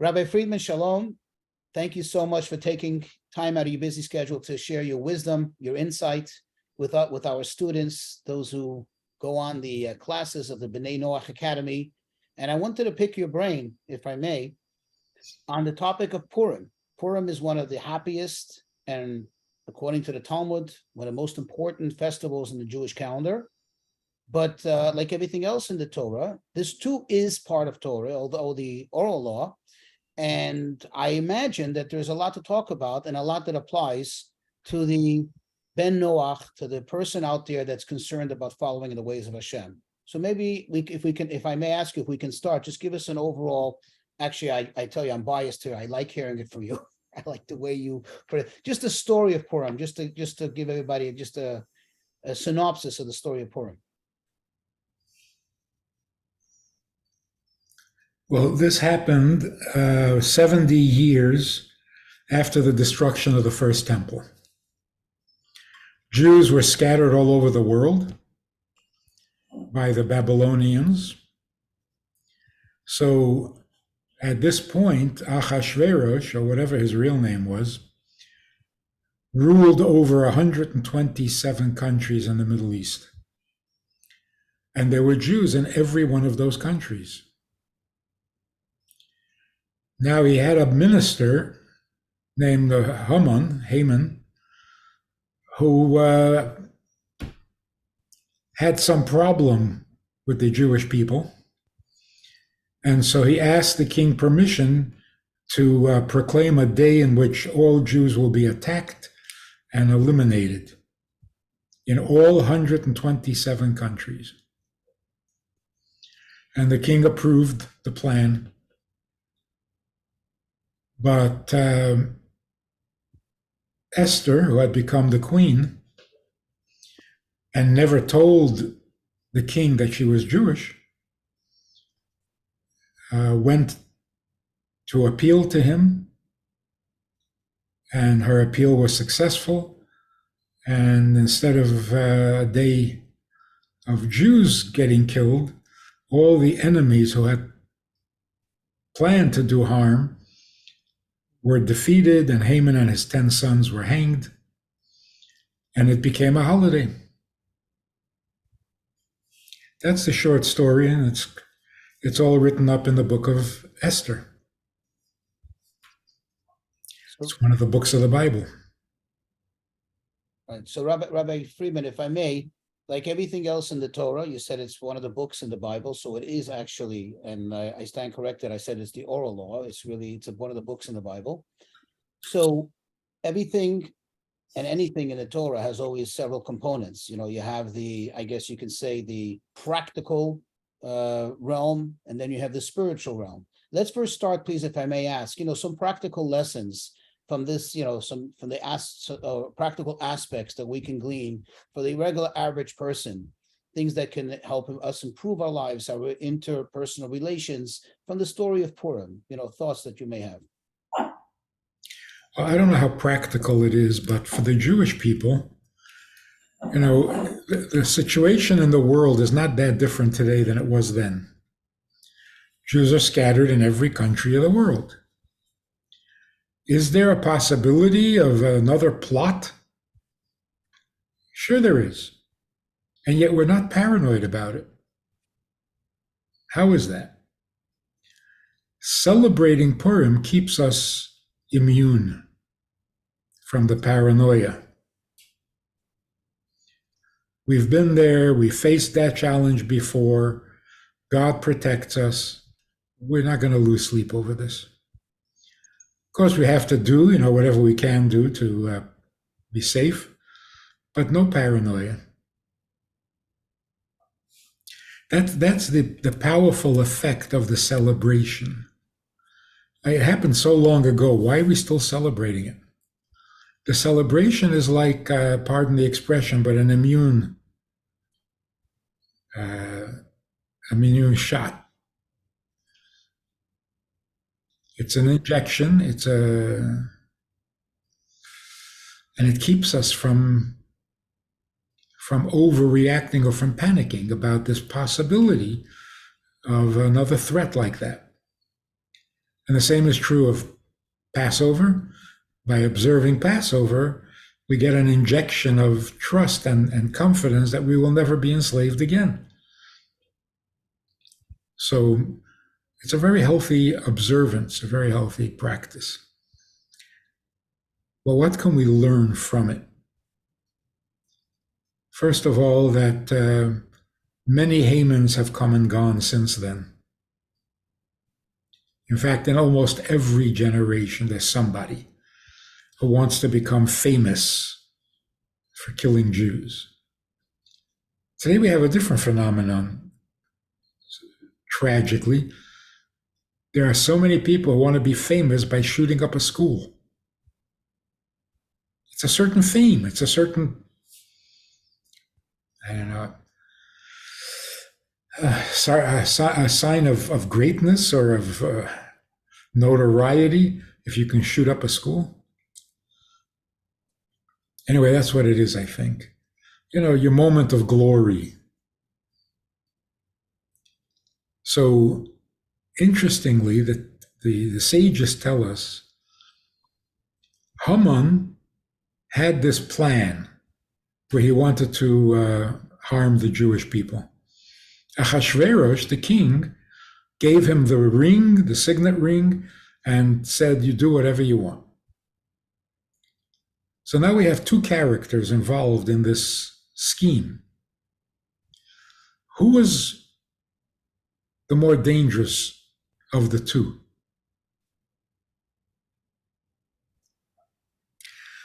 Rabbi Friedman, shalom. Thank you so much for taking time out of your busy schedule to share your wisdom, your insight with our students, those who go on the classes of the Bnei Noach Academy. And I wanted to pick your brain, if I may, on the topic of Purim. Purim is one of the happiest and, according to the Talmud, one of the most important festivals in the Jewish calendar. But like everything else in the Torah, this too is part of Torah, although the oral law. And I imagine that there's a lot to talk about and a lot that applies to the Ben Noach, to the person out there that's concerned about following in the ways of Hashem. So maybe if I may ask you, if we can start, just give us an overall. Actually, I tell you, I'm biased here. I like hearing it from you. I like the way you put it. Just the story of Purim, just to give everybody just a synopsis of the story of Purim. Well, this happened 70 years after the destruction of the first temple. Jews were scattered all over the world by the Babylonians. So at this point, Achashverosh, or whatever his real name was, ruled over 127 countries in the Middle East. And there were Jews in every one of those countries. Now he had a minister named Haman, who had some problem with the Jewish people. And so he asked the king permission to proclaim a day in which all Jews will be attacked and eliminated in all 127 countries. And the king approved the plan. But Esther, who had become the queen and never told the king that she was Jewish, went to appeal to him, and her appeal was successful. And instead of a day of Jews getting killed, all the enemies who had planned to do harm were defeated, and Haman and his 10 sons were hanged, and it became a holiday. That's the short story, and it's all written up in the book of Esther. It's one of the books of the Bible. Right. So Rabbi Friedman, if I may, like everything else in the Torah, you said it's one of the books in the Bible, so it is actually, and I stand corrected, I said it's the oral law. It's one of the books in the Bible. So everything and anything in the Torah has always several components. You know, you have I guess you can say the practical realm, and then you have the spiritual realm. Let's first start, please, if I may ask, some practical lessons from this, from the practical aspects that we can glean for the regular average person, things that can help us improve our lives, our interpersonal relations, from the story of Purim, thoughts that you may have. Well, I don't know how practical it is, but for the Jewish people, the situation in the world is not that different today than it was then. Jews are scattered in every country of the world. Is there a possibility of another plot? Sure there is. And yet we're not paranoid about it. How is that? Celebrating Purim keeps us immune from the paranoia. We've been there, we faced that challenge before. God protects us. We're not going to lose sleep over this. Of course, we have to do, whatever we can do to be safe, but no paranoia. That's the powerful effect of the celebration. It happened so long ago. Why are we still celebrating it? The celebration is like, pardon the expression, but an immune shot. It's an injection. And it keeps us from overreacting or from panicking about this possibility of another threat like that. And the same is true of Passover. By observing Passover, we get an injection of trust and confidence that we will never be enslaved again. So it's a very healthy observance, a very healthy practice. Well, what can we learn from it? First of all, that many Hamans have come and gone since then. In fact, in almost every generation, there's somebody who wants to become famous for killing Jews. Today we have a different phenomenon. Tragically, there are so many people who want to be famous by shooting up a school. It's a certain fame. It's a certain, I don't know, a sign of greatness or of notoriety if you can shoot up a school. Anyway, that's what it is, I think. You know, your moment of glory. So, interestingly, the sages tell us Haman had this plan where he wanted to harm the Jewish people. Ahasuerus, the king, gave him the ring, the signet ring, and said, you do whatever you want. So now we have two characters involved in this scheme. Who was the more dangerous of the two?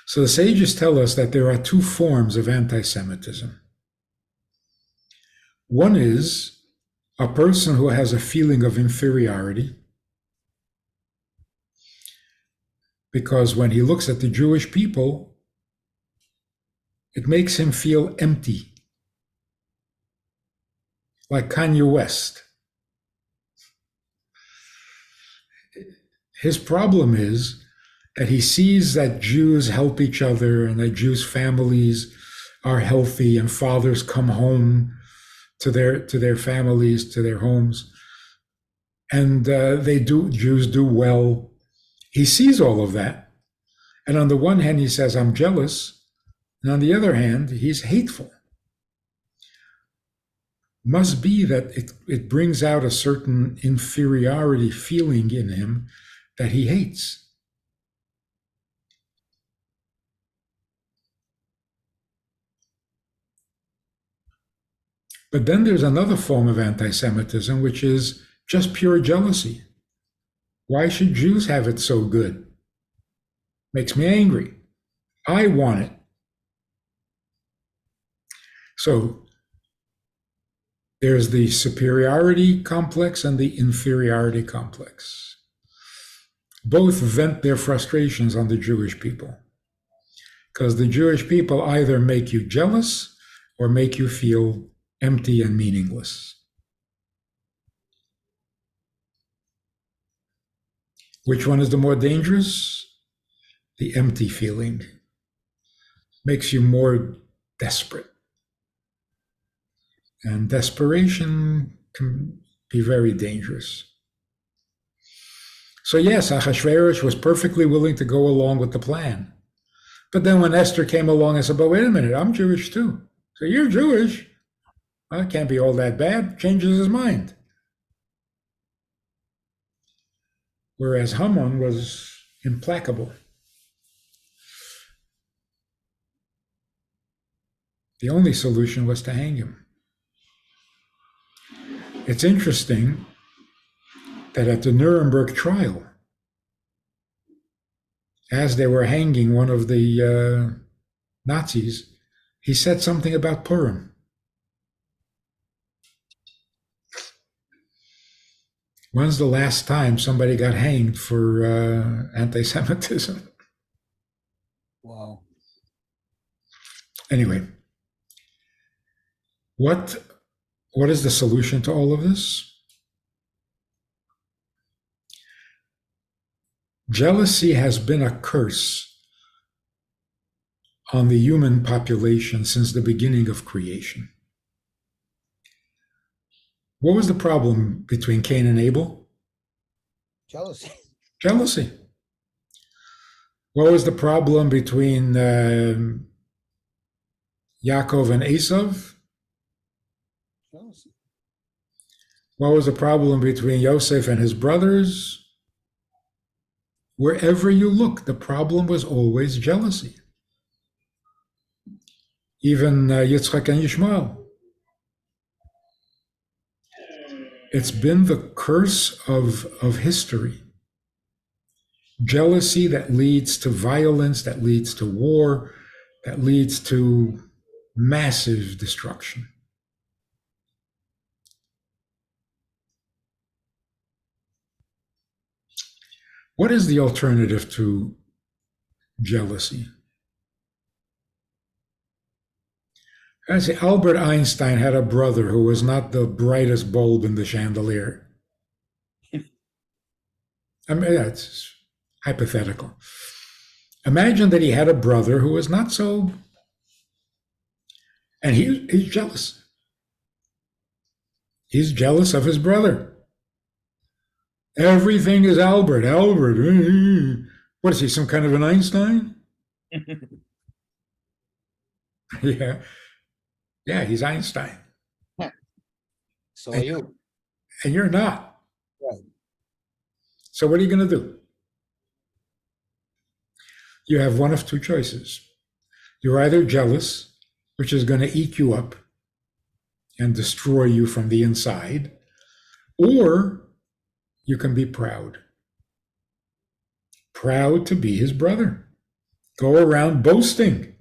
So the sages tell us that there are two forms of anti-Semitism. One is a person who has a feeling of inferiority, because when he looks at the Jewish people, it makes him feel empty, like Kanye West. His problem is that he sees that Jews help each other and that Jews' families are healthy and fathers come home to their families, to their homes, and Jews do well. He sees all of that, and on the one hand he says, I'm jealous, and on the other hand he's hateful. Must be that it brings out a certain inferiority feeling in him that he hates. But then there's another form of anti-Semitism, which is just pure jealousy. Why should Jews have it so good? Makes me angry. I want it. So there's the superiority complex and the inferiority complex. Both vent their frustrations on the Jewish people, because the Jewish people either make you jealous or make you feel empty and meaningless. Which one is the more dangerous? The empty feeling makes you more desperate. And desperation can be very dangerous. So yes, Ahasuerus was perfectly willing to go along with the plan. But then when Esther came along and said, but wait a minute, I'm Jewish too. So you're Jewish? Well, it can't be all that bad. Changes his mind. Whereas Haman was implacable. The only solution was to hang him. It's interesting that at the Nuremberg trial, as they were hanging one of the Nazis, he said something about Purim. When's the last time somebody got hanged for anti-Semitism? Wow. Anyway, what is the solution to all of this? Jealousy has been a curse on the human population since the beginning of creation. What was the problem between Cain and Abel? Jealousy. Jealousy. What was the problem between Yaakov and Esav? Jealousy. What was the problem between Yosef and his brothers? Wherever you look, the problem was always jealousy. Even Yitzchak and Yishmael. It's been the curse of history. Jealousy that leads to violence, that leads to war, that leads to massive destruction. What is the alternative to jealousy? As Albert Einstein had a brother who was not the brightest bulb in the chandelier. I mean, that's hypothetical. Imagine that he had a brother who was not so, and he's jealous. He's jealous of his brother. Everything is Albert. Albert. What is he, some kind of an Einstein? Yeah. Yeah, he's Einstein. So are you. And you're not. Right. So what are you going to do? You have one of two choices. You're either jealous, which is going to eat you up and destroy you from the inside, or you can be proud. Proud to be his brother. Go around boasting.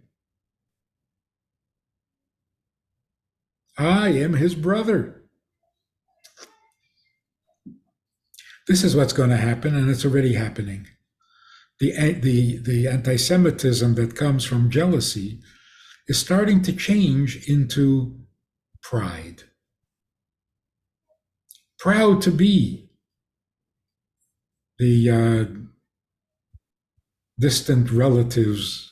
I am his brother. This is what's going to happen, and it's already happening. The anti-Semitism that comes from jealousy is starting to change into pride. Proud to be the distant relatives.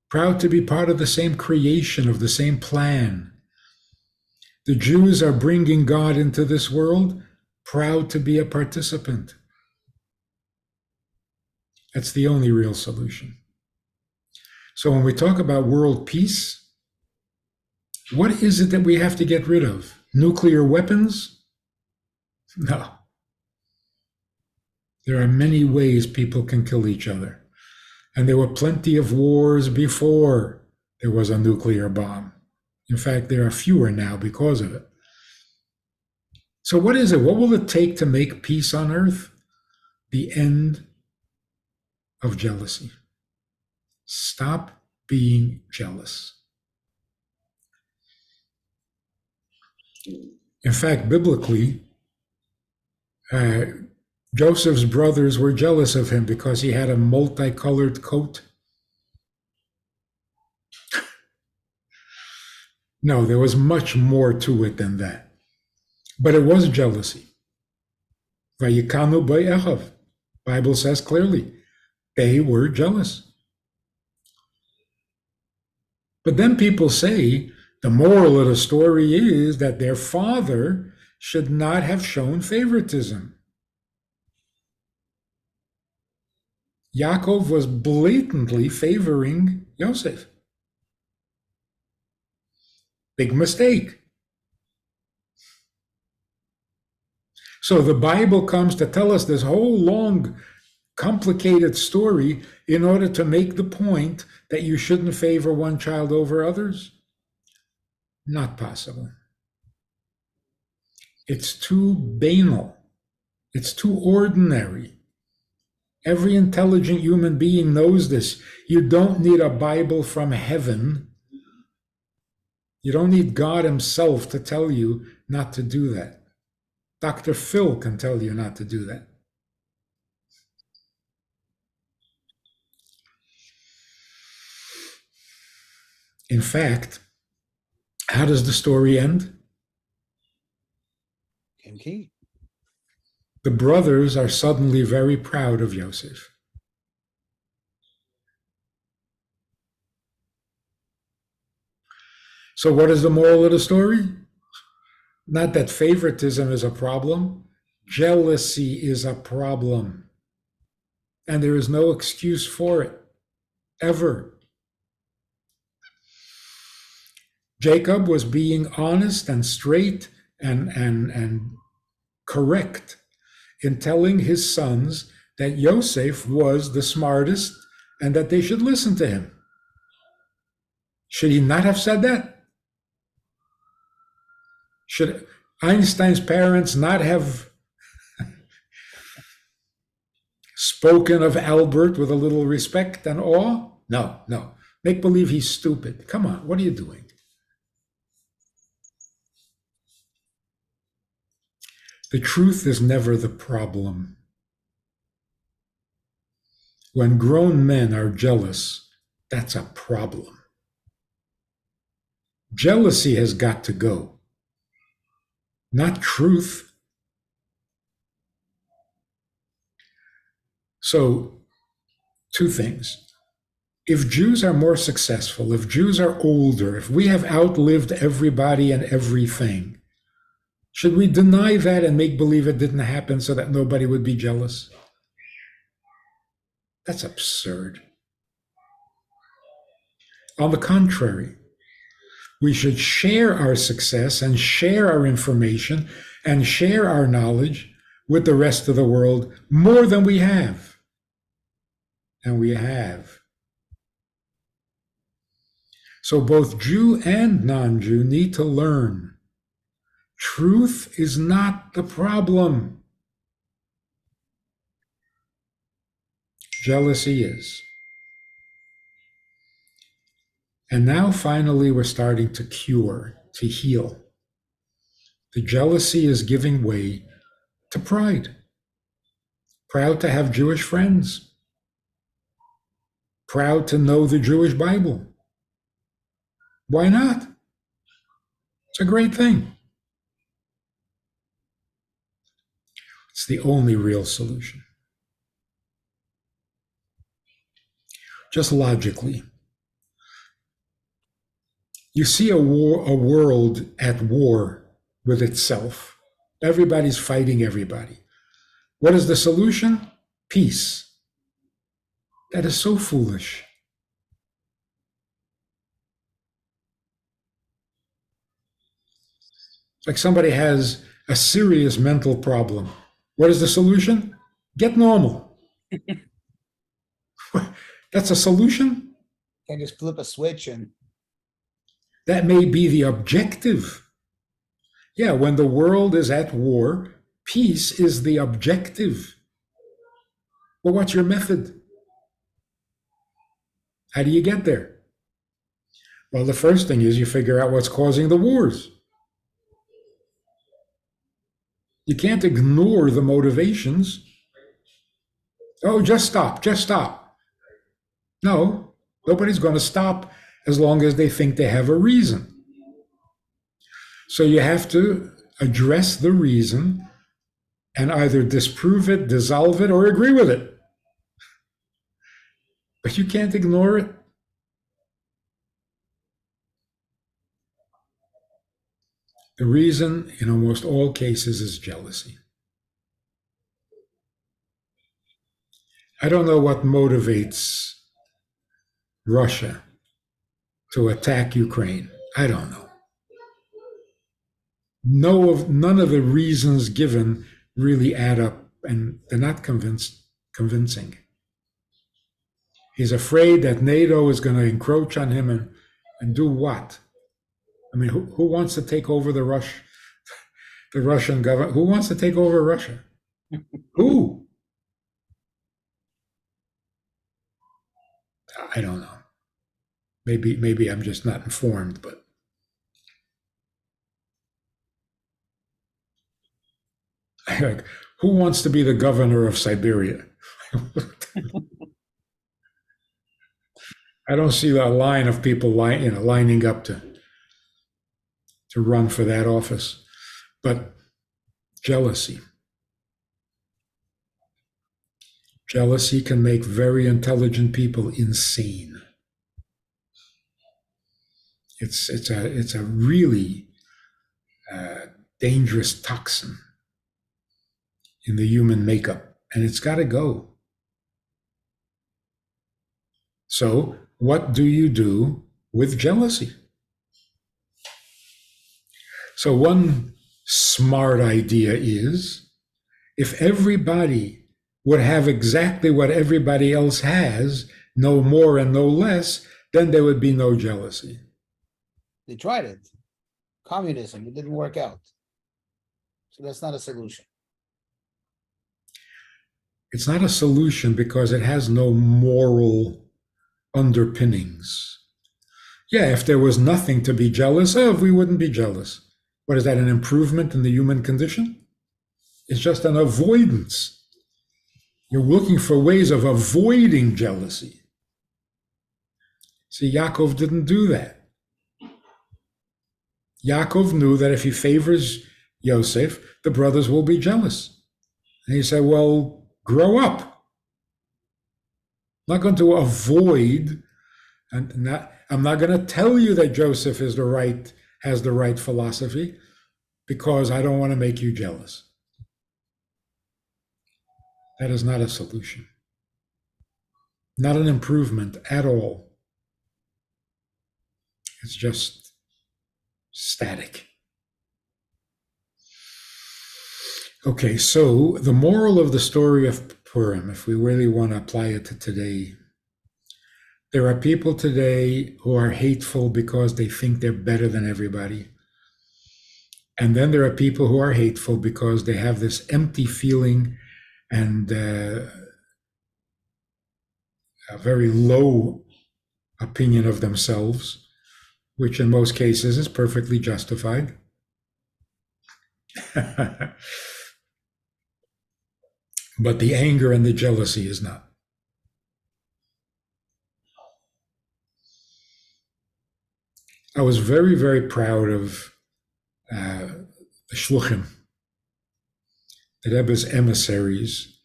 Proud to be part of the same creation, of the same plan. The Jews are bringing God into this world, proud to be a participant. That's the only real solution. So when we talk about world peace, what is it that we have to get rid of? Nuclear weapons? No. There are many ways people can kill each other. And there were plenty of wars before there was a nuclear bomb. In fact, there are fewer now because of it. So what is it? What will it take to make peace on earth? The end of jealousy. Stop being jealous. In fact, biblically, Joseph's brothers were jealous of him because he had a multicolored coat. No, there was much more to it than that. But it was jealousy. Vayikanu ba'echav. Bible says clearly, they were jealous. But then people say the moral of the story is that their father should not have shown favoritism. Yaakov was blatantly favoring Yosef. Big mistake. So the Bible comes to tell us this whole long, complicated story in order to make the point that you shouldn't favor one child over others? Not possible. It's too banal. It's too ordinary. Every intelligent human being knows this. You don't need a Bible from heaven. You don't need God himself to tell you not to do that. Dr. Phil can tell you not to do that. In fact, how does the story end? Okay. The brothers are suddenly very proud of Yosef. So what is the moral of the story? Not that favoritism is a problem. Jealousy is a problem, and there is no excuse for it, ever. Jacob was being honest and straight and correct in telling his sons that Yosef was the smartest and that they should listen to him. Should he not have said that? Should Einstein's parents not have spoken of Albert with a little respect and awe? No, no. Make believe he's stupid. Come on, what are you doing? The truth is never the problem. When grown men are jealous, that's a problem. Jealousy has got to go, not truth. So, two things. If Jews are more successful, if Jews are older, if we have outlived everybody and everything, should we deny that and make believe it didn't happen so that nobody would be jealous? That's absurd. On the contrary, we should share our success and share our information and share our knowledge with the rest of the world more than we have. And we have. So both Jew and non-Jew need to learn. Truth is not the problem. Jealousy is. And now finally we're starting to cure, to heal. The jealousy is giving way to pride. Proud to have Jewish friends. Proud to know the Jewish Bible. Why not? It's a great thing. It's the only real solution. Just logically, you see a world at war with itself. Everybody's fighting everybody. What is the solution? Peace. That is so foolish. It's like somebody has a serious mental problem. What is the solution? Get normal. That's a solution? Can just flip a switch and That may be the objective. Yeah, when the world is at war, peace is the objective. Well, what's your method? How do you get there? Well, the first thing is you figure out what's causing the wars. You can't ignore the motivations. Oh, just stop, just stop. No, nobody's going to stop as long as they think they have a reason. So you have to address the reason and either disprove it, dissolve it, or agree with it. But you can't ignore it. The reason in almost all cases is jealousy. I don't know what motivates Russia to attack Ukraine. I don't know. None of the reasons given really add up, and they're not convincing. He's afraid that NATO is going to encroach on him and do what? I mean, who wants to take over the Russian government? Who wants to take over Russia? Who? I don't know. Maybe I'm just not informed, but like, who wants to be the governor of Siberia? I don't see a line of people lining up to run for that office. But jealousy. Jealousy can make very intelligent people insane. It's a really dangerous toxin. in the human makeup, and it's got to go. So, what do you do with jealousy? So, one smart idea is if everybody would have exactly what everybody else has, no more and no less, then there would be no jealousy. They tried it. Communism, it didn't work out. So that's not a solution. It's not a solution because it has no moral underpinnings. Yeah, if there was nothing to be jealous of, we wouldn't be jealous. What is that, an improvement in the human condition? It's just an avoidance. You're looking for ways of avoiding jealousy. See, Yaakov didn't do that. Yaakov knew that if he favors Yosef, the brothers will be jealous. And he said, well, grow up. I'm not going to avoid, and I'm not going to tell you that Joseph has the right philosophy, because I don't want to make you jealous. That is not a solution. Not an improvement at all. It's just static. Okay, so the moral of the story of Purim, if we really want to apply it to today, there are people today who are hateful because they think they're better than everybody. And then there are people who are hateful because they have this empty feeling and a very low opinion of themselves, which in most cases is perfectly justified. But the anger and the jealousy is not. I was very, very proud of the Shluchim, the Rebbe's emissaries.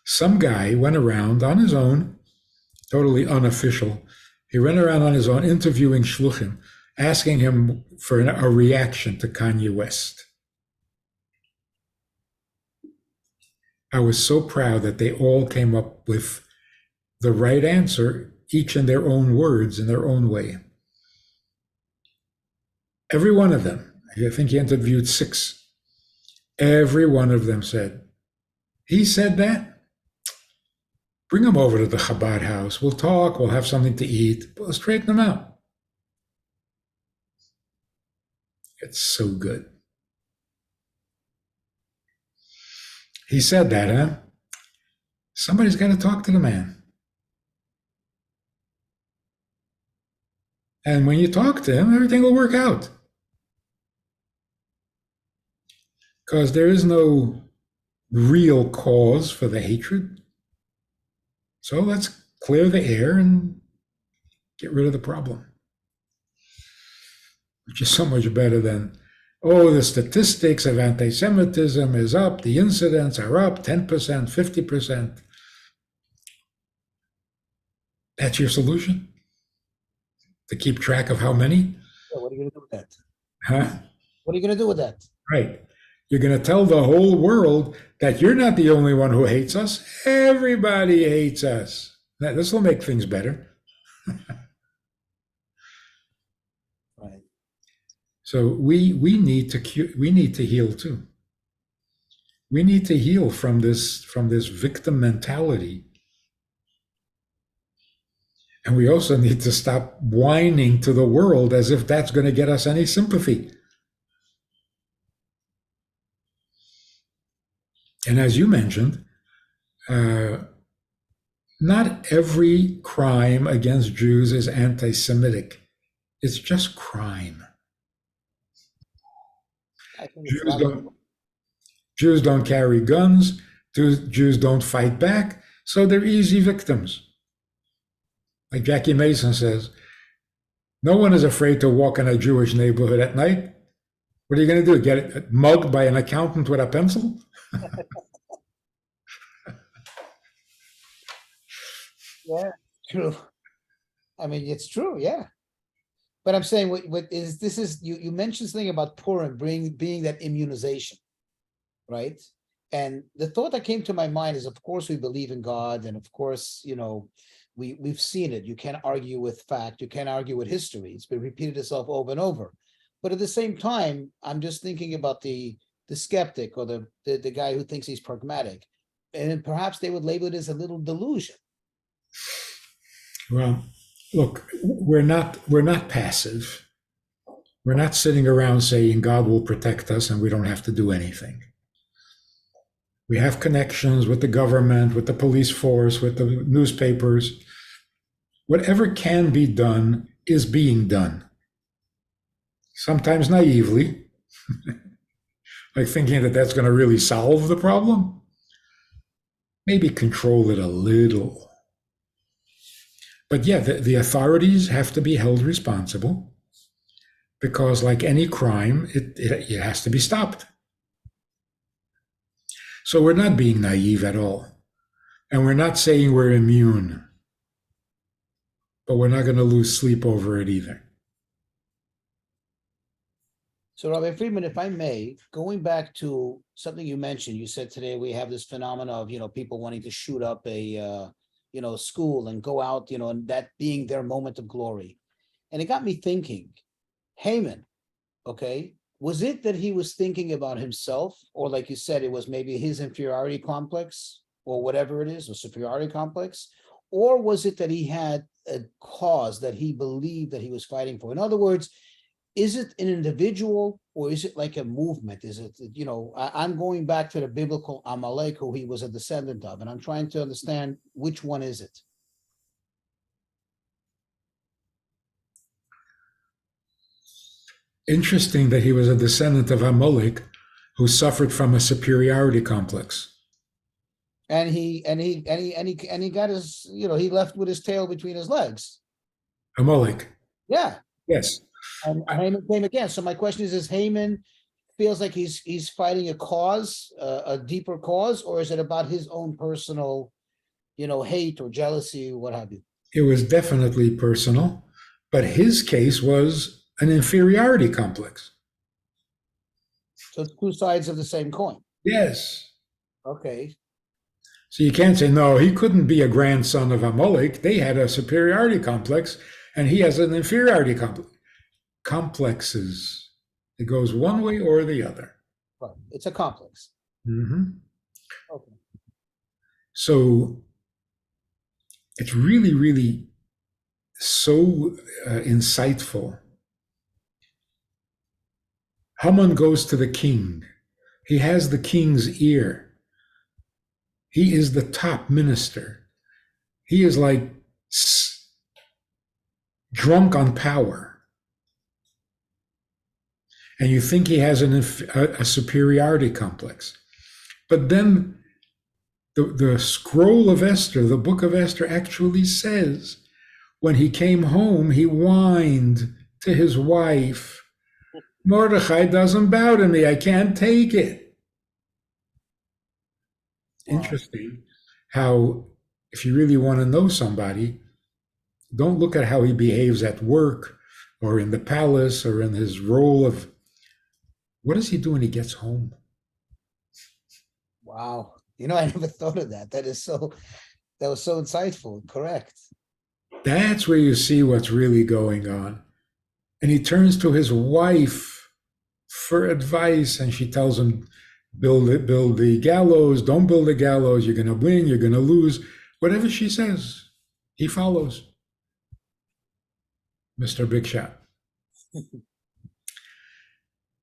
Some guy went around on his own, totally unofficial. He ran around on his own interviewing Shluchim, asking him for a reaction to Kanye West. I was so proud that they all came up with the right answer, each in their own words, in their own way. Every one of them, I think he interviewed 6. Every one of them said, he said that? Bring him over to the Chabad house. We'll talk, we'll have something to eat. We'll straighten him out. It's so good. He said that, huh? Somebody's got to talk to the man. And when you talk to him, everything will work out. Because there is no real cause for the hatred. So let's clear the air and get rid of the problem. Which is so much better than, oh, the statistics of anti-Semitism is up, the incidents are up 10%, 50%. That's your solution? To keep track of how many? Yeah, what are you going to do with that? Huh? What are you going to do with that? Right. You're going to tell the whole world that you're not the only one who hates us. Everybody hates us. This will make things better. Right. So we need to heal too. We need to heal from this victim mentality. And we also need to stop whining to the world as if that's going to get us any sympathy. And as you mentioned, not every crime against Jews is anti-Semitic. It's just crime. I think Jews don't carry guns. Jews don't fight back. So they're easy victims. Like Jackie Mason says, no one is afraid to walk in a Jewish neighborhood at night. What are you going to do? Get mugged by an accountant with a pencil? Yeah, true. I mean, it's true, yeah. But I'm saying, you mentioned something about Purim being that immunization, right? And the thought that came to my mind is, of course, we believe in God, and of course, we've seen it. You can't argue with fact. You can't argue with history. It's been repeated itself over and over. But at the same time, I'm just thinking about the skeptic or the guy who thinks he's pragmatic, and perhaps they would label it as a little delusion. Well, look, we're not passive. We're not sitting around saying God will protect us and we don't have to do anything. We have connections with the government, with the police force, with the newspapers. Whatever can be done is being done. Sometimes naively, like thinking that that's going to really solve the problem. Maybe control it a little. But yeah, the authorities have to be held responsible because, like any crime, it has to be stopped. So we're not being naive at all. And we're not saying we're immune, but we're not going to lose sleep over it either. So, Rabbi Friedman, if I may, going back to something you mentioned, you said today we have this phenomena of, people wanting to shoot up a, school and go out, and that being their moment of glory. And it got me thinking, Haman, okay, was it that he was thinking about himself, or like you said, it was maybe his inferiority complex or whatever it is, or superiority complex, or was it that he had a cause that he believed that he was fighting for? In other words, is it an individual or is it like a movement? Is it, I'm going back to the biblical Amalek, who he was a descendant of, and I'm trying to understand which one is it? Interesting that he was a descendant of Amalek who suffered from a superiority complex. And he got his, he left with his tail between his legs. Amalek. Yeah. Yes. And Haman came again. So my question is Haman feels like he's fighting a cause, a deeper cause, or is it about his own personal, hate or jealousy, what have you? It was definitely personal, but his case was an inferiority complex. So it's two sides of the same coin. Yes. Okay. So you can't say, no, he couldn't be a grandson of Amalek. They had a superiority complex, and he has an inferiority complex. Complexes. It goes one way or the other. Right. It's a complex. Mm-hmm. Okay. So it's really, really so insightful. Haman goes to the king. He has the king's ear. He is the top minister. He is like drunk on power. And you think he has a superiority complex. But then the scroll of Esther, the book of Esther, actually says when he came home, he whined to his wife, Mordechai doesn't bow to me. I can't take it. Wow. Interesting how, if you really want to know somebody, don't look at how he behaves at work or in the palace or in his role of, what does he do when he gets home? Wow. I never thought of that. That was so insightful. Correct. That's where you see what's really going on. And he turns to his wife for advice, and she tells him, build the gallows, don't build the gallows, you're going to win, you're going to lose. Whatever she says, he follows. Mr. Big Shot.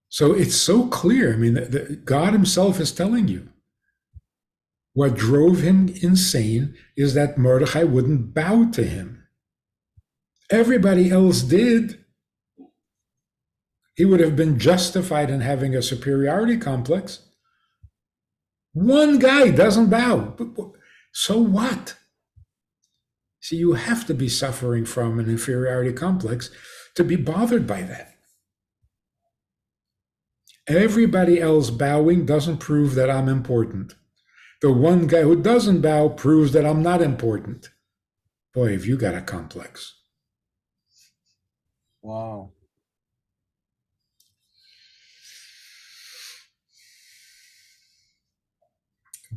So it's so clear. I mean, God himself is telling you. What drove him insane is that Mordechai wouldn't bow to him. Everybody else did. He would have been justified in having a superiority complex. One guy doesn't bow. So what? See, you have to be suffering from an inferiority complex to be bothered by that. Everybody else bowing doesn't prove that I'm important. The one guy who doesn't bow proves that I'm not important. Boy, have you got a complex. Wow.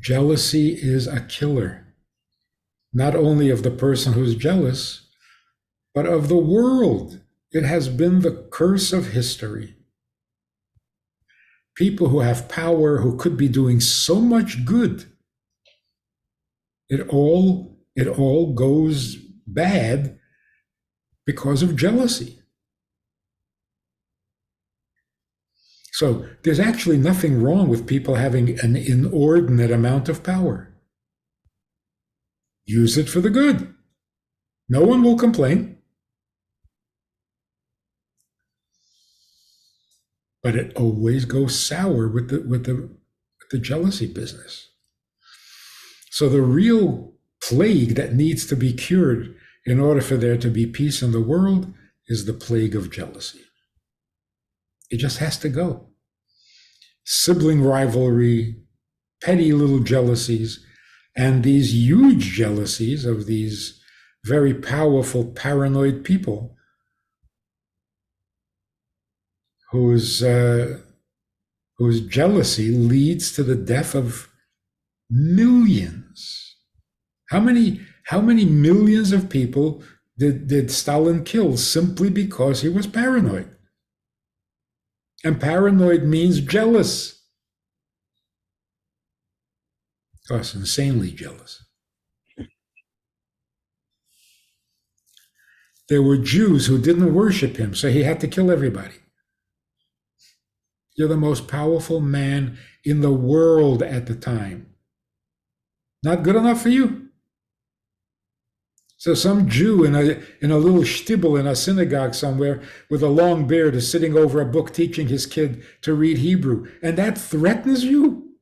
Jealousy is a killer, not only of the person who's jealous, but of the world. It has been the curse of history. People who have power, who could be doing so much good, it all goes bad because of jealousy. So there's actually nothing wrong with people having an inordinate amount of power. Use it for the good. No one will complain. But it always goes sour with the jealousy business. So the real plague that needs to be cured in order for there to be peace in the world is the plague of jealousy. It just has to go. Sibling rivalry, petty little jealousies, and these huge jealousies of these very powerful, paranoid people whose jealousy leads to the death of millions. How many millions of people did Stalin kill simply because he was paranoid? And paranoid means jealous. Of course, insanely jealous. There were Jews who didn't worship him, so he had to kill everybody. You're the most powerful man in the world at the time. Not good enough for you? So some Jew in a little shtibel in a synagogue somewhere with a long beard is sitting over a book teaching his kid to read Hebrew, and that threatens you?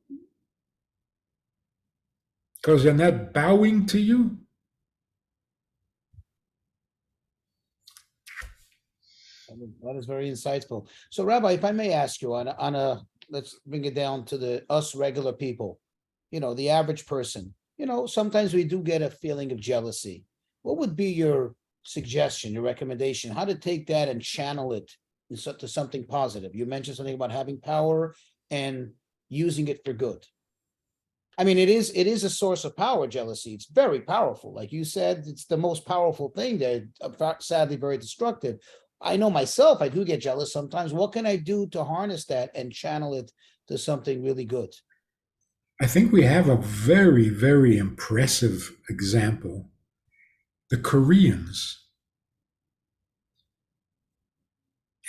Because they're not bowing to you? That is very insightful. So, Rabbi, if I may ask you let's bring it down to us regular people, the average person, sometimes we do get a feeling of jealousy. What would be your suggestion, your recommendation, how to take that and channel it to something positive? You mentioned something about having power and using it for good. I mean, it is a source of power, jealousy. It's very powerful. Like you said, it's the most powerful thing. They're sadly very destructive. I know myself, I do get jealous sometimes. What can I do to harness that and channel it to something really good? I think we have a very, very impressive example. The Koreans.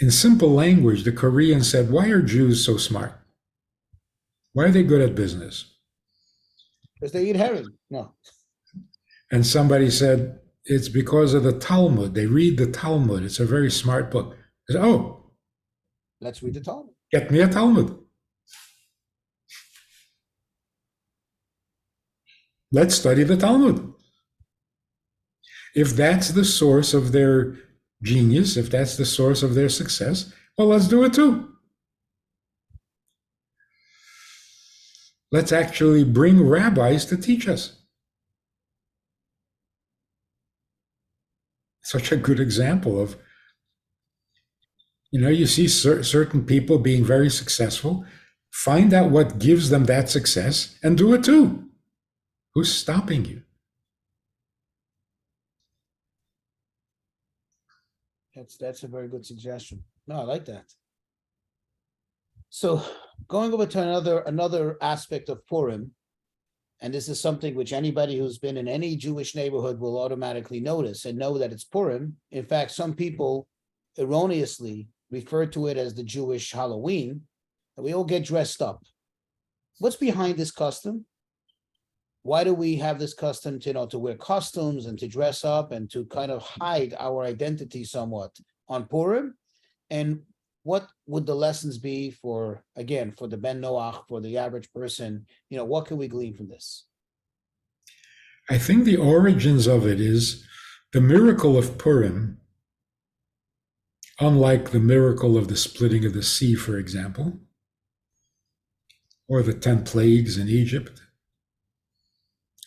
In simple language, the Koreans said, why are Jews so smart? Why are they good at business? Because they eat herring. No. And somebody said, it's because of the Talmud. They read the Talmud. It's a very smart book. I said, oh, let's read the Talmud. Get me a Talmud. Let's study the Talmud. If that's the source of their genius, if that's the source of their success, well, let's do it too. Let's actually bring rabbis to teach us. Such a good example of, you see certain people being very successful, find out what gives them that success and do it too. Who's stopping you? That's a very good suggestion. No, I like that. So going over to another aspect of Purim, and this is something which anybody who's been in any Jewish neighborhood will automatically notice and know that it's Purim. In fact, some people erroneously refer to it as the Jewish Halloween, and we all get dressed up. What's behind this custom? Why do we have this custom to wear costumes and to dress up and to kind of hide our identity somewhat on Purim? And what would the lessons be for the Ben Noach, for the average person? What can we glean from this? I think the origins of it is the miracle of Purim, unlike the miracle of the splitting of the sea, for example, or the 10 plagues in Egypt.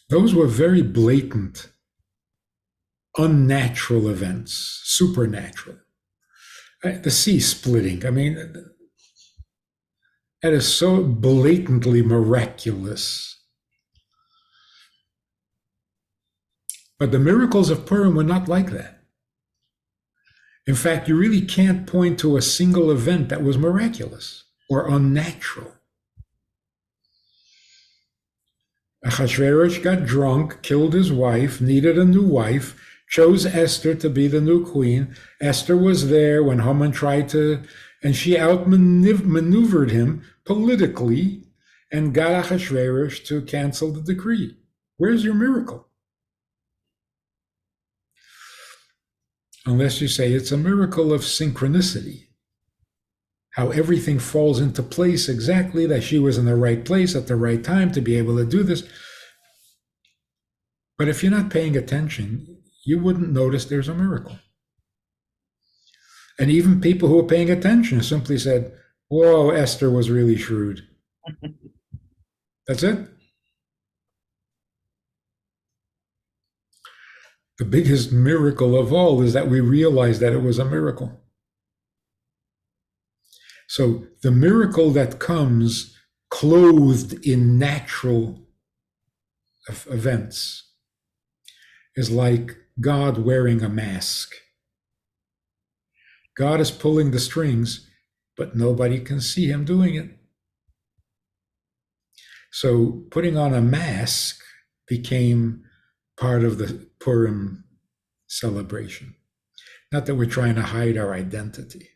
Those were very blatant, unnatural events, supernatural. The sea splitting, that is so blatantly miraculous. But the miracles of Purim were not like that. In fact, you really can't point to a single event that was miraculous or unnatural. Ahasuerus got drunk, killed his wife, needed a new wife, chose Esther to be the new queen. Esther was there when Haman tried to, and she outmaneuvered him politically and got Ahasuerus to cancel the decree. Where's your miracle? Unless you say it's a miracle of synchronicity, how everything falls into place exactly, that she was in the right place at the right time to be able to do this. But if you're not paying attention, you wouldn't notice there's a miracle. And even people who are paying attention simply said, whoa, Esther was really shrewd. That's it. The biggest miracle of all is that we realize that it was a miracle. So the miracle that comes clothed in natural events is like God wearing a mask. God is pulling the strings, but nobody can see him doing it. So putting on a mask became part of the Purim celebration. Not that we're trying to hide our identity.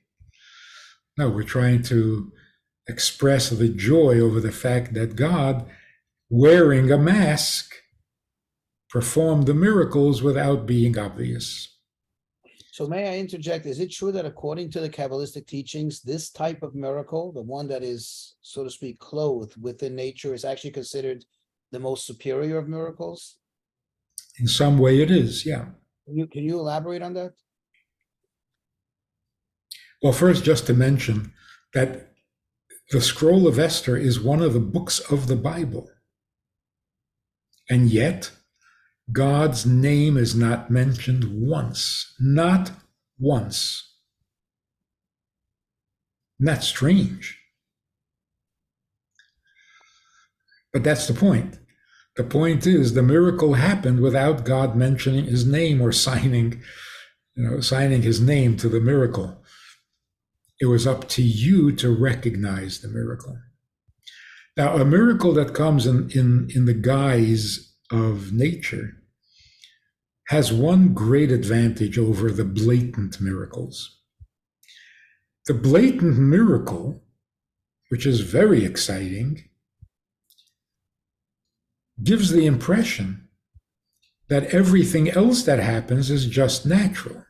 No, we're trying to express the joy over the fact that God, wearing a mask, performed the miracles without being obvious. So may I interject, is it true that according to the Kabbalistic teachings, this type of miracle, the one that is, so to speak, clothed within nature, is actually considered the most superior of miracles? In some way it is, yeah. Can you elaborate on that? Well, first, just to mention that the Scroll of Esther is one of the books of the Bible. And yet, God's name is not mentioned once. Not once. And that's strange. But that's the point. The point is, the miracle happened without God mentioning his name or signing his name to the miracle. It was up to you to recognize the miracle. Now, a miracle that comes in the guise of nature has one great advantage over the blatant miracles. The blatant miracle, which is very exciting, gives the impression that everything else that happens is just natural.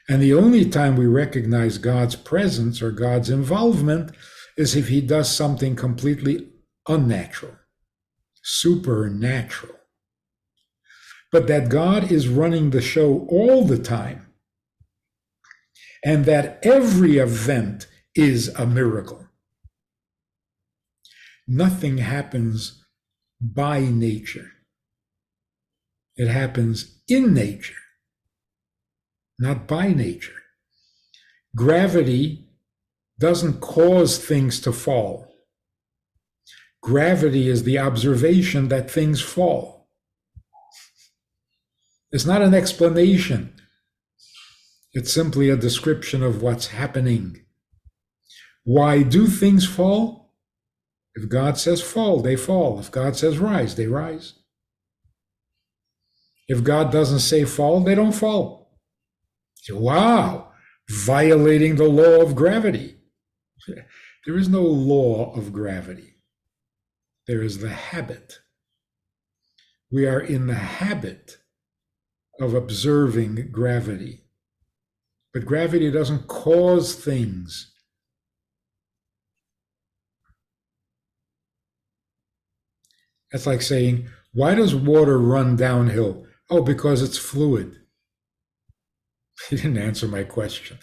And the only time we recognize God's presence or God's involvement is if he does something completely unnatural, supernatural. But that God is running the show all the time, and that every event is a miracle. Nothing happens by nature. It happens in nature, not by nature. Gravity doesn't cause things to fall. Gravity is the observation that things fall. It's not an explanation. It's simply a description of what's happening. Why do things fall? If God says fall, they fall. If God says rise, they rise. If God doesn't say fall, they don't fall. Wow, violating the law of gravity. There is no law of gravity. There is the habit. We are in the habit of observing gravity. But gravity doesn't cause things. That's like saying, why does water run downhill? Oh, because it's fluid. He didn't answer my question.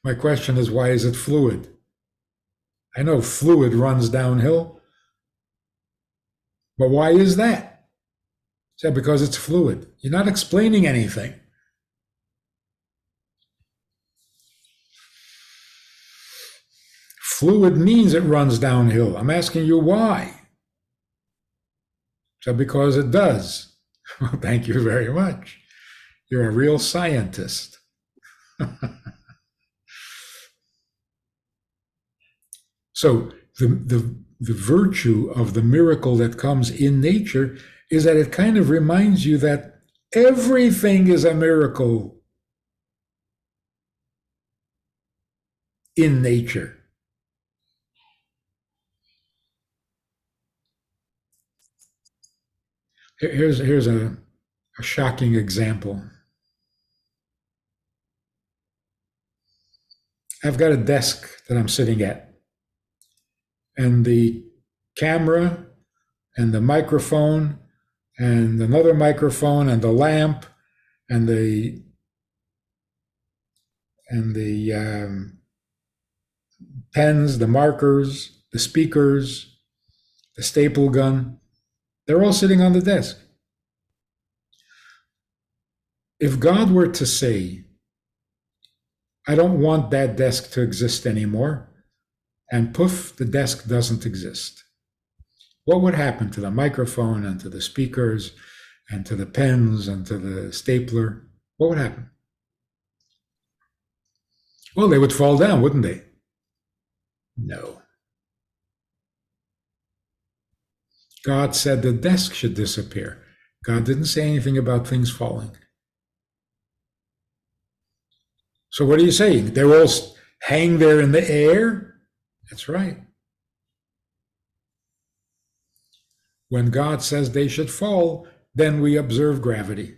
My question is, why is it fluid? I know fluid runs downhill, but why is that? He said, because it's fluid. You're not explaining anything. Fluid means it runs downhill. I'm asking you why. So because it does. Well, thank you very much. You're a real scientist. So the virtue of the miracle that comes in nature is that it kind of reminds you that everything is a miracle in nature. Here's a shocking example. I've got a desk that I'm sitting at, and the camera and the microphone and another microphone and the lamp and the pens, the markers, the speakers, the staple gun, they're all sitting on the desk. If God were to say, I don't want that desk to exist anymore, and poof, the desk doesn't exist, what would happen to the microphone and to the speakers and to the pens and to the stapler? What would happen? Well, they would fall down, wouldn't they? No. God said the desk should disappear. God didn't say anything about things falling. So what are you saying? They will hang there in the air? That's right. When God says they should fall, then we observe gravity.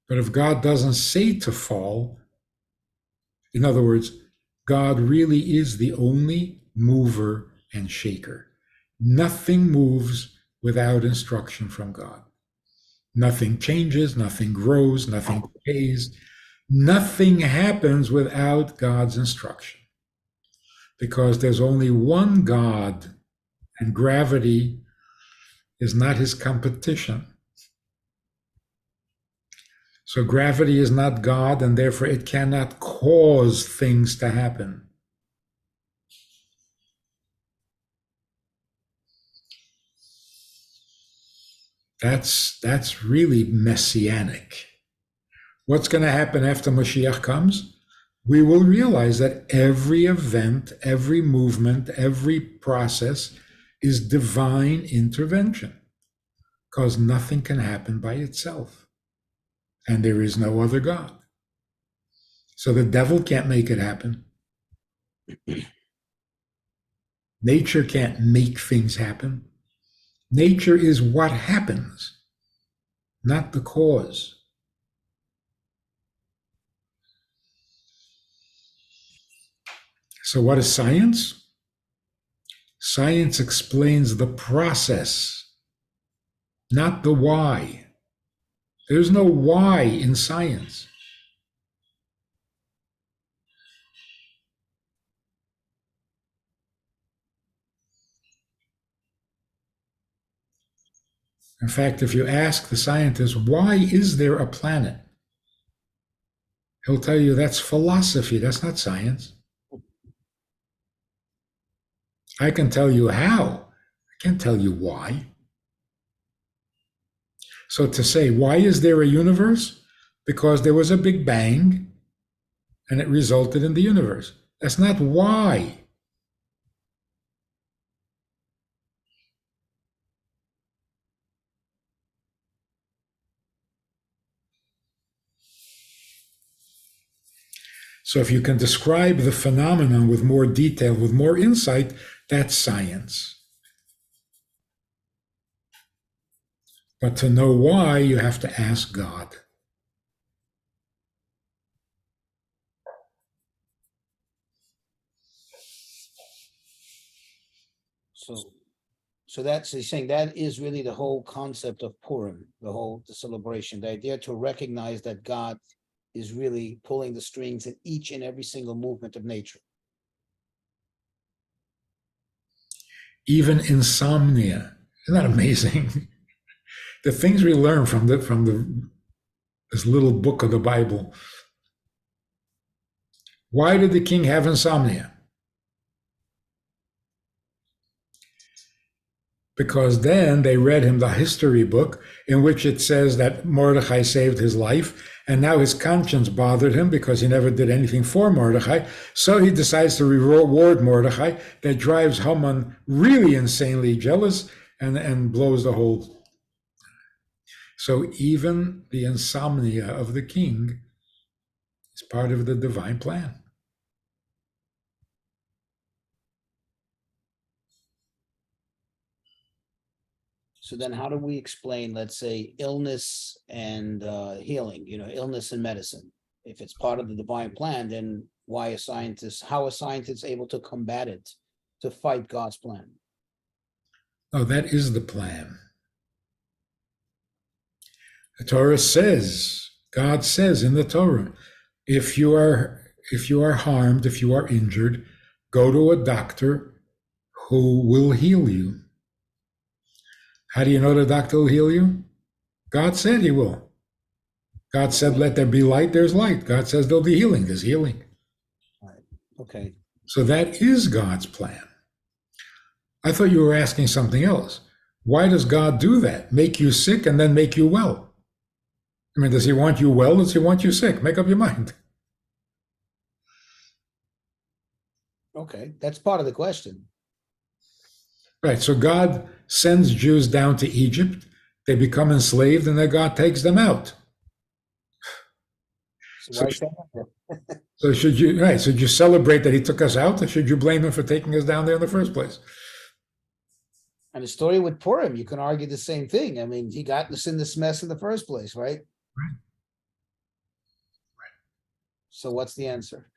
But if God doesn't say to fall, in other words, God really is the only mover and shaker. Nothing moves without instruction from God. Nothing changes, nothing grows, nothing decays. Nothing happens without God's instruction. Because there's only one God, and gravity is not his competition. So gravity is not God, and therefore it cannot cause things to happen. That's really messianic. What's going to happen after Mashiach comes? We will realize that every event, every movement, every process is divine intervention, because nothing can happen by itself. And there is no other God. So the devil can't make it happen. Nature can't make things happen. Nature is what happens, not the cause. So what is science? Science explains the process, not the why. There's no why in science. In fact, if you ask the scientist, why is there a planet? He'll tell you that's philosophy, that's not science. I can tell you how, I can't tell you why. So to say, why is there a universe? Because there was a big bang and it resulted in the universe. That's not why. So if you can describe the phenomenon with more detail, with more insight, that's science. But to know why, you have to ask God. So that's, he's saying that is really the whole concept of Purim, the celebration, the idea to recognize that God is really pulling the strings in each and every single movement of nature. Even insomnia. Isn't that amazing? The things we learn from this little book of the Bible. Why did the king have insomnia? because then they read him the history book in which it says that Mordecai saved his life, and now his conscience bothered him because he never did anything for Mordecai. So he decides to reward Mordecai. That drives Haman really insanely jealous and blows the whole. So even the insomnia of the king is part of the divine plan. So then how do we explain, let's say, illness and healing, illness and medicine? If it's part of the divine plan, then how are scientists able to combat it, to fight God's plan? Oh, that is the plan. The Torah says, God says in the Torah, if you are harmed, if you are injured, go to a doctor who will heal you. How do you know the doctor will heal you? God said he will. God said, let there be light, there's light. God says there'll be healing, there's healing. Right. Okay. So that is God's plan. I thought you were asking something else. Why does God do that? Make you sick and then make you well? I mean, does he want you well? Does he want you sick? Make up your mind. Okay, that's part of the question. Right, so God sends Jews down to Egypt, they become enslaved, and then God takes them out. So should you celebrate that he took us out, or should you blame him for taking us down there in the first place? And the story with Purim, you can argue the same thing. I mean, he got us in this mess in the first place, right? Right. So what's the answer?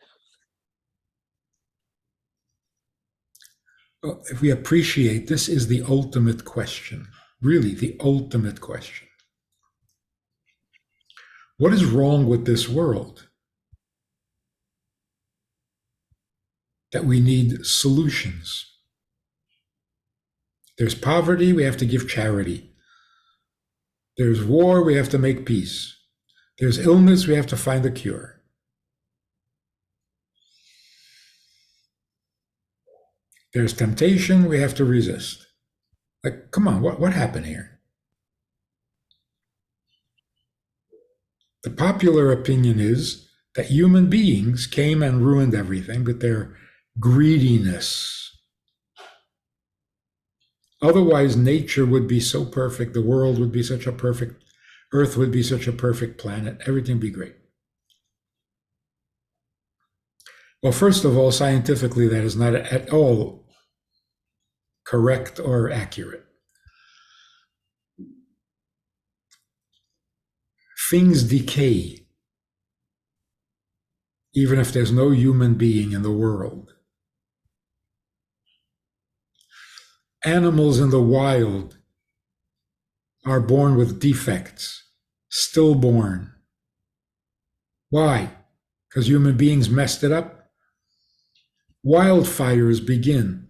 Well, if we appreciate, this is the ultimate question, really the ultimate question. What is wrong with this world? That we need solutions. There's poverty, we have to give charity. There's war, we have to make peace. There's illness, we have to find a cure. There's temptation, we have to resist. Like, come on, what happened here? The popular opinion is that human beings came and ruined everything with their greediness. Otherwise, nature would be so perfect, the world would be such a perfect, Earth would be such a perfect planet, everything would be great. Well, first of all, scientifically, that is not at all correct or accurate. Things decay, even if there's no human being in the world. Animals in the wild are born with defects, stillborn. Why? Because human beings messed it up? Wildfires begin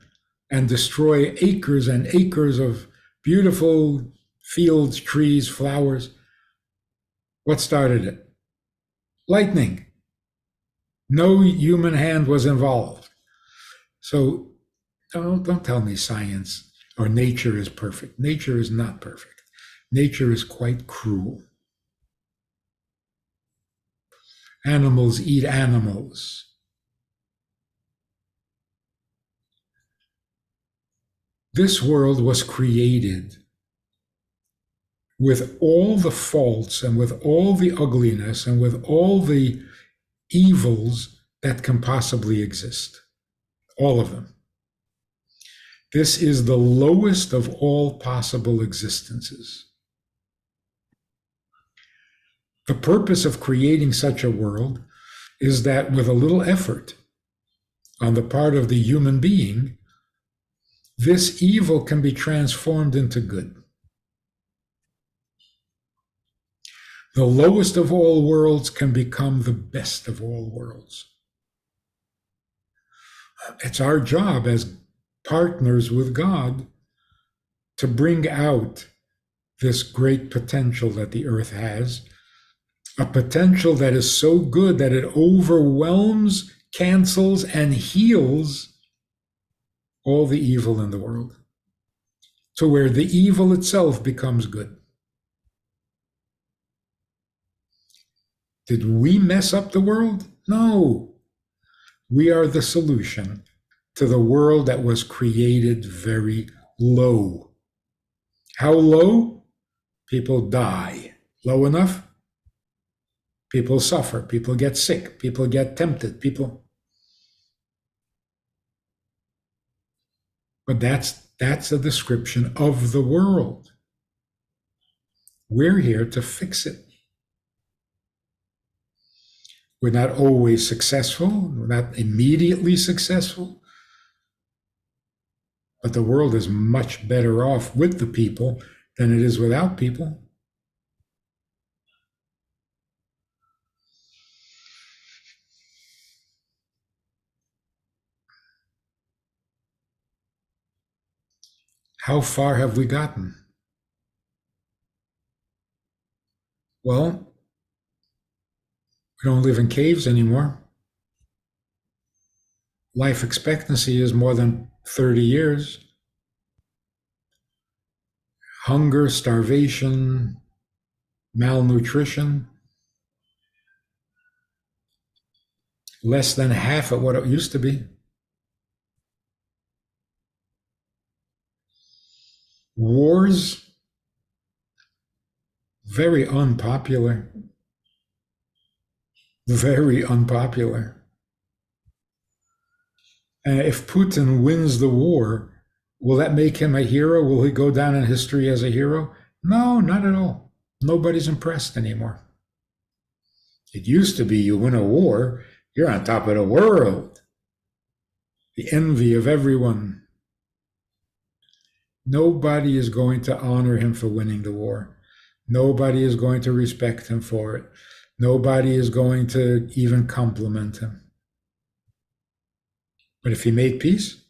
and destroy acres and acres of beautiful fields, trees, flowers. What started it? Lightning. No human hand was involved. So don't tell me science or nature is perfect. Nature is not perfect. Nature is quite cruel. Animals eat animals. This world was created with all the faults and with all the ugliness and with all the evils that can possibly exist. All of them. This is the lowest of all possible existences. The purpose of creating such a world is that with a little effort on the part of the human being, this evil can be transformed into good. The lowest of all worlds can become the best of all worlds. It's our job as partners with God to bring out this great potential that the earth has, a potential that is so good that it overwhelms, cancels, and heals all the evil in the world. to where the evil itself becomes good. Did we mess up the world? No. We are the solution to the world that was created very low. How low? People die. Low enough? People suffer. People get sick. People get tempted. But that's a description of the world. We're here to fix it. We're not always successful. We're not immediately successful. But the world is much better off with the people than it is without people. How far have we gotten? Well, we don't live in caves anymore. Life expectancy is more than 30 years. Hunger, starvation, malnutrition, less than half of what it used to be. Wars, very unpopular. Very unpopular. If Putin wins the war, will that make him a hero? Will he go down in history as a hero? No, not at all. Nobody's impressed anymore. It used to be you win a war, you're on top of the world. The envy of everyone. Nobody is going to honor him for winning the war. Nobody is going to respect him for it. Nobody is going to even compliment him. But if he made peace,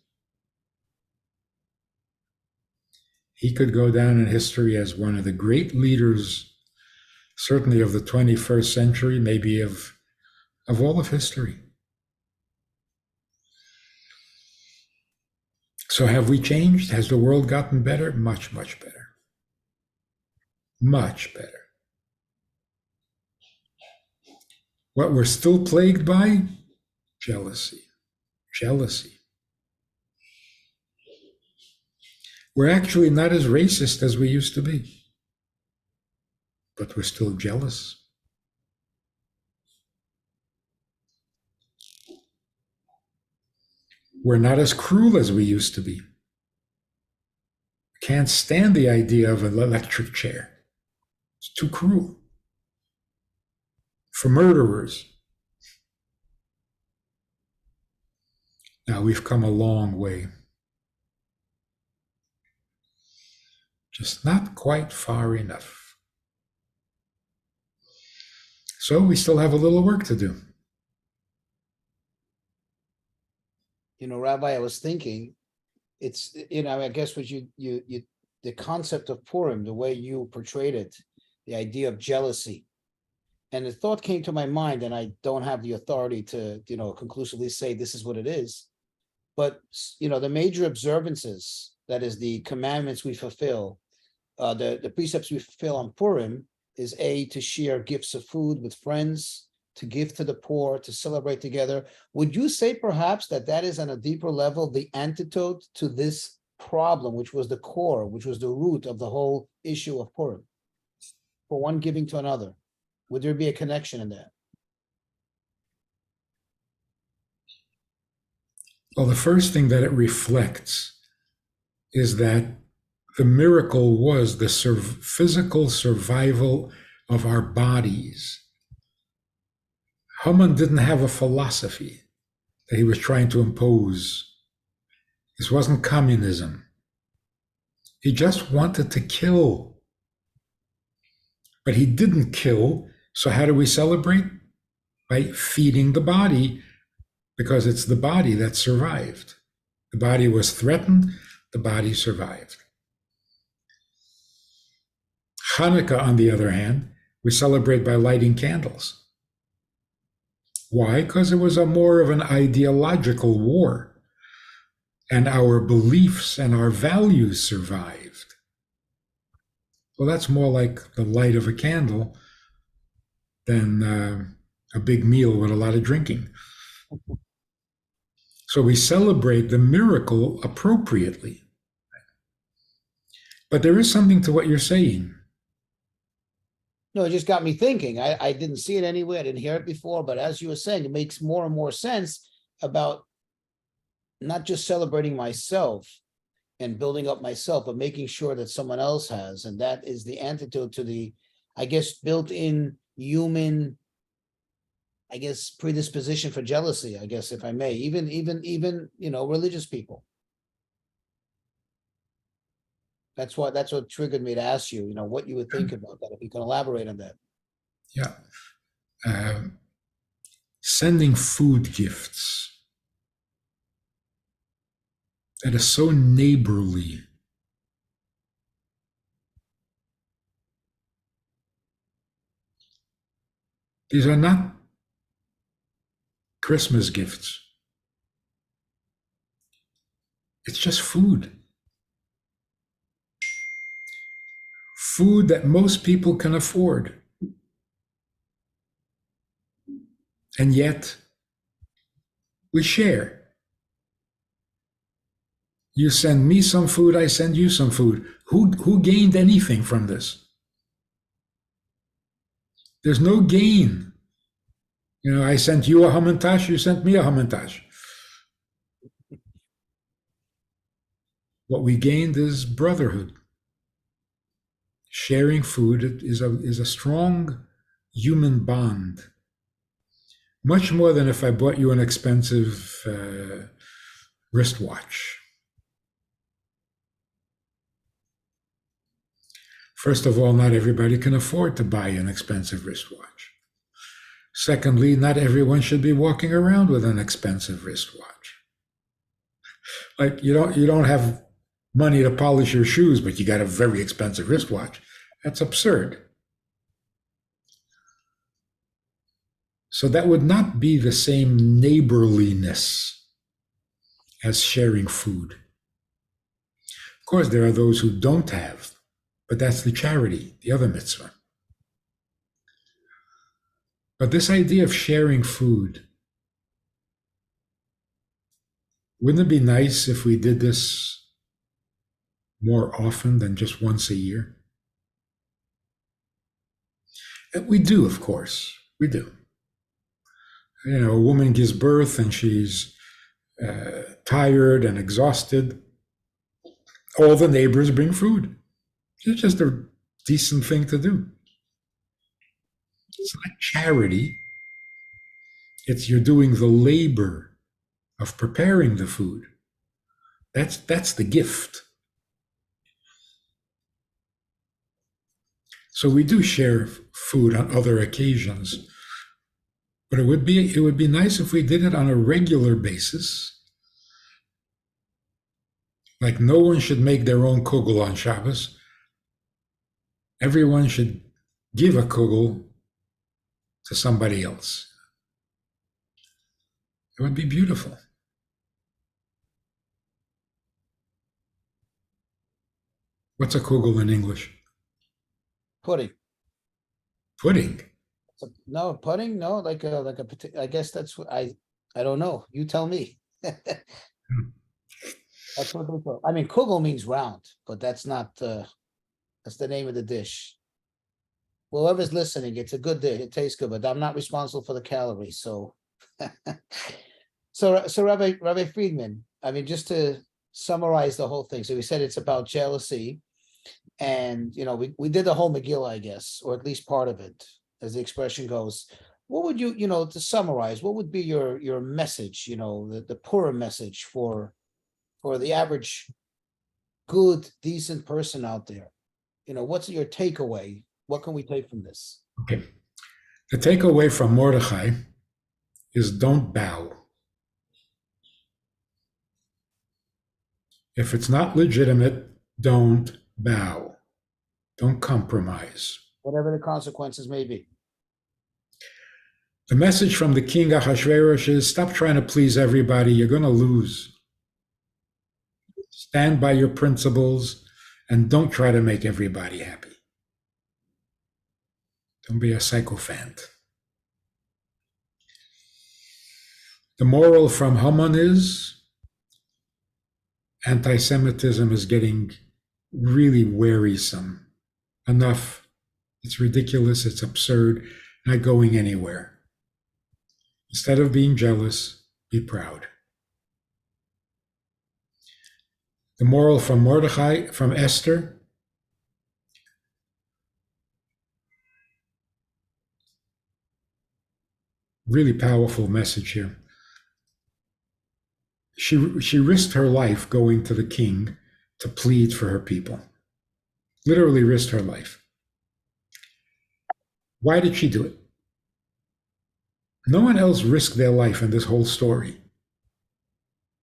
he could go down in history as one of the great leaders, certainly of the 21st century, maybe of all of history. So have we changed? Has the world gotten better? Much, much better. Much better. What we're still plagued by? Jealousy. Jealousy. We're actually not as racist as we used to be, but we're still jealous. We're not as cruel as we used to be. Can't stand the idea of an electric chair. It's too cruel. For murderers. Now we've come a long way. Just not quite far enough. So we still have a little work to do. You know, Rabbi, I was thinking, it's, I guess what the concept of Purim, the way you portrayed it, the idea of jealousy. And the thought came to my mind, and I don't have the authority to, conclusively say this is what it is. But, the major observances, that is the commandments we fulfill, the precepts we fulfill on Purim is to share gifts of food with friends, to give to the poor, to celebrate together. Would you say perhaps that is on a deeper level, the antidote to this problem, which was the core, which was the root of the whole issue of Purim? For one giving to another. Would there be a connection in that? Well, the first thing that it reflects is that the miracle was the physical survival of our bodies. Haman didn't have a philosophy that he was trying to impose. This wasn't communism. He just wanted to kill. But he didn't kill, so how do we celebrate? By feeding the body, because it's the body that survived. The body was threatened, the body survived. Hanukkah, on the other hand, we celebrate by lighting candles. Why? Because it was more of an ideological war. and our beliefs and our values survived. Well, that's more like the light of a candle than a big meal with a lot of drinking. So we celebrate the miracle appropriately. But there is something to what you're saying. No, it just got me thinking. I didn't see it anywhere. I didn't hear it before, but as you were saying, it makes more and more sense about not just celebrating myself and building up myself, but making sure that someone else has. And that is the antidote to the, I guess, built-in human, I guess, predisposition for jealousy, I guess, if I may, even, religious people. That's what triggered me to ask you, what you would think about that, if you can elaborate on that. Yeah. Sending food gifts that is so neighborly. These are not Christmas gifts. It's just food. Food that most people can afford. And yet, we share. You send me some food, I send you some food. Who gained anything from this? There's no gain. I sent you a hamantash, you sent me a hamantash. What we gained is brotherhood. Sharing food is a strong human bond. Much more than if I bought you an expensive wristwatch. First of all, not everybody can afford to buy an expensive wristwatch. Secondly, not everyone should be walking around with an expensive wristwatch. Like you don't have money to polish your shoes, but you got a very expensive wristwatch. That's absurd. So that would not be the same neighborliness as sharing food. Of course, there are those who don't have, but that's the charity, the other mitzvah. But this idea of sharing food, wouldn't it be nice if we did this more often than just once a year? And we do, of course, we do. A woman gives birth and she's tired and exhausted. All the neighbors bring food. It's just a decent thing to do. It's not charity. You're doing the labor of preparing the food. That's the gift. So we do share food on other occasions, but it would be nice if we did it on a regular basis. Like no one should make their own kugel on Shabbos. Everyone should give a kugel to somebody else. It would be beautiful. What's a kugel in English? Pudding. Pudding. No, pudding. No, I guess that's what I don't know. You tell me. That's what they call. I mean, kugel means round, but that's not. That's the name of the dish. Whoever's listening, it's a good dish. It tastes good, but I'm not responsible for the calories. So, so Rabbi Friedman. I mean, just to summarize the whole thing. So we said it's about jealousy. And, we did the whole Megillah, I guess, or at least part of it, as the expression goes. What would you, to summarize, what would be your message, the Purim message for the average good, decent person out there? What's your takeaway? What can we take from this? Okay. The takeaway from Mordechai is don't bow. If it's not legitimate, don't bow. Don't compromise. Whatever the consequences may be. The message from the king Ahasuerus is stop trying to please everybody. You're going to lose. Stand by your principles and don't try to make everybody happy. Don't be a sycophant. The moral from Haman is anti-Semitism is getting really wearisome. Enough. It's ridiculous. It's absurd. Not going anywhere. Instead of being jealous, be proud. The moral from Esther. Really powerful message here. She risked her life going to the king to plead for her people. Literally risked her life. Why did she do it? No one else risked their life in this whole story.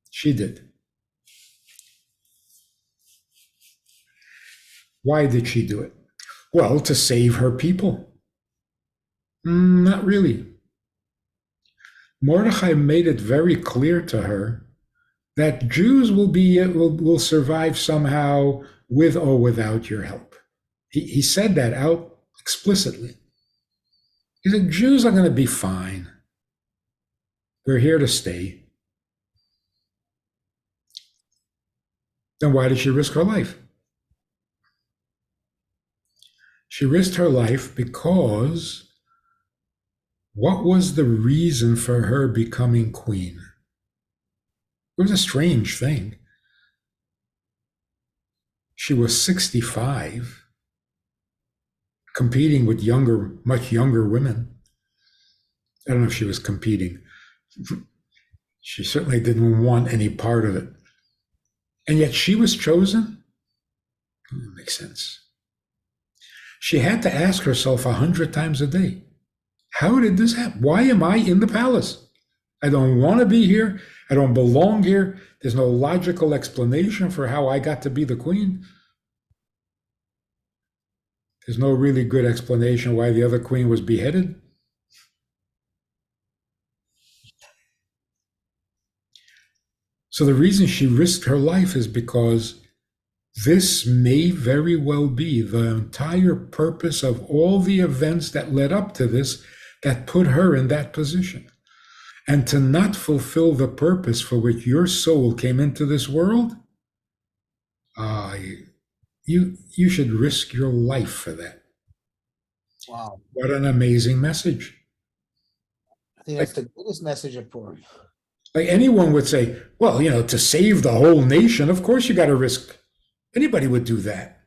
She did. Why did she do it? Well, to save her people. Not really. Mordechai made it very clear to her that Jews will survive somehow with or without your help. He said that out explicitly. He said, Jews are going to be fine. We're here to stay. Then why did she risk her life? She risked her life because what was the reason for her becoming queen? It was a strange thing. She was 65, competing with much younger women. I don't know if she was competing. She certainly didn't want any part of it. And yet she was chosen? That makes sense. She had to ask herself 100 times a day, how did this happen? Why am I in the palace? I don't want to be here. I don't belong here. There's no logical explanation for how I got to be the queen. There's no really good explanation why the other queen was beheaded. So the reason she risked her life is because this may very well be the entire purpose of all the events that led up to this that put her in that position. And to not fulfill the purpose for which your soul came into this world, you should risk your life for that. Wow. What an amazing message. I think that's the biggest message of Purim. Like anyone would say, well, to save the whole nation, of course you got to risk. Anybody would do that.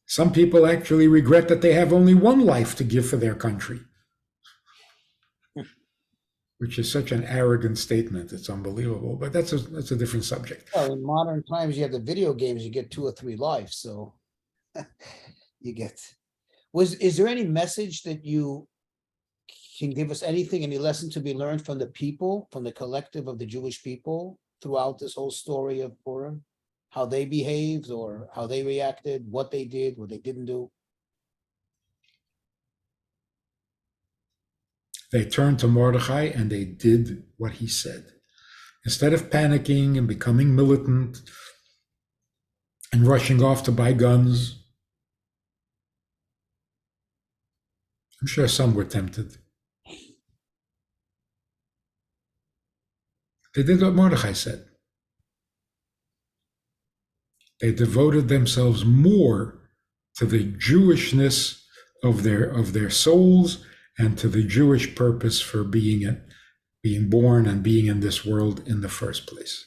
Some people actually regret that they have only one life to give for their country, which is such an arrogant statement. It's unbelievable, but that's a different subject. Well, in modern times, you have the video games, you get 2 or 3 lives. So you get, is there any message that you can give us, any lesson to be learned from the people, from the collective of the Jewish people throughout this whole story of Purim? How they behaved or how they reacted, what they did, what they didn't do? They turned to Mordechai and they did what he said. Instead of panicking and becoming militant and rushing off to buy guns, I'm sure some were tempted. They did what Mordechai said. They devoted themselves more to the Jewishness of their souls and to the Jewish purpose for being born and being in this world in the first place.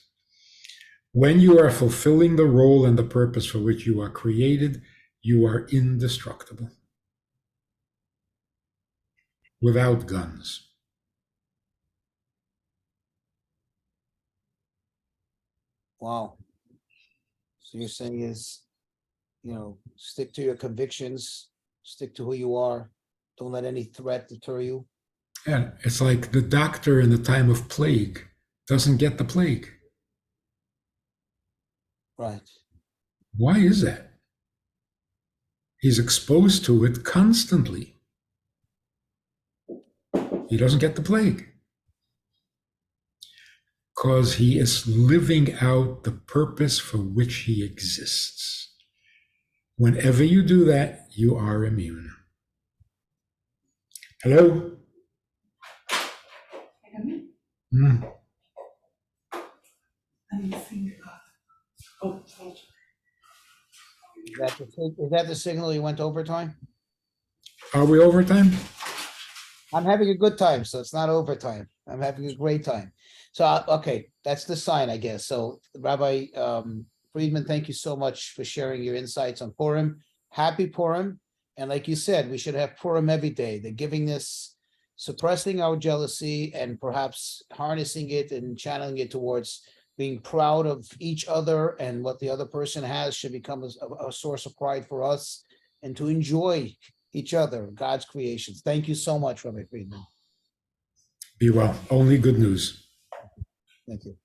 When you are fulfilling the role and the purpose for which you are created, you are indestructible. Without guns. Wow. So you're saying is, stick to your convictions, stick to who you are. Don't let any threat deter you. Yeah, it's like the doctor in the time of plague doesn't get the plague. Right. Why is that? He's exposed to it constantly. He doesn't get the plague. because he is living out the purpose for which he exists. Whenever you do that, you are immune. Hello? Mm. Is that the signal you went overtime? Are we overtime? I'm having a good time, so it's not overtime. I'm having a great time. So, okay, that's the sign, I guess. So Rabbi Friedman, thank you so much for sharing your insights on Purim. Happy Purim. And like you said, we should have Purim every day. The givingness, suppressing our jealousy and perhaps harnessing it and channeling it towards being proud of each other, and what the other person has should become a source of pride for us, and to enjoy each other, God's creations. Thank you so much, Rabbi Friedman. Be well. Only good news. Thank you.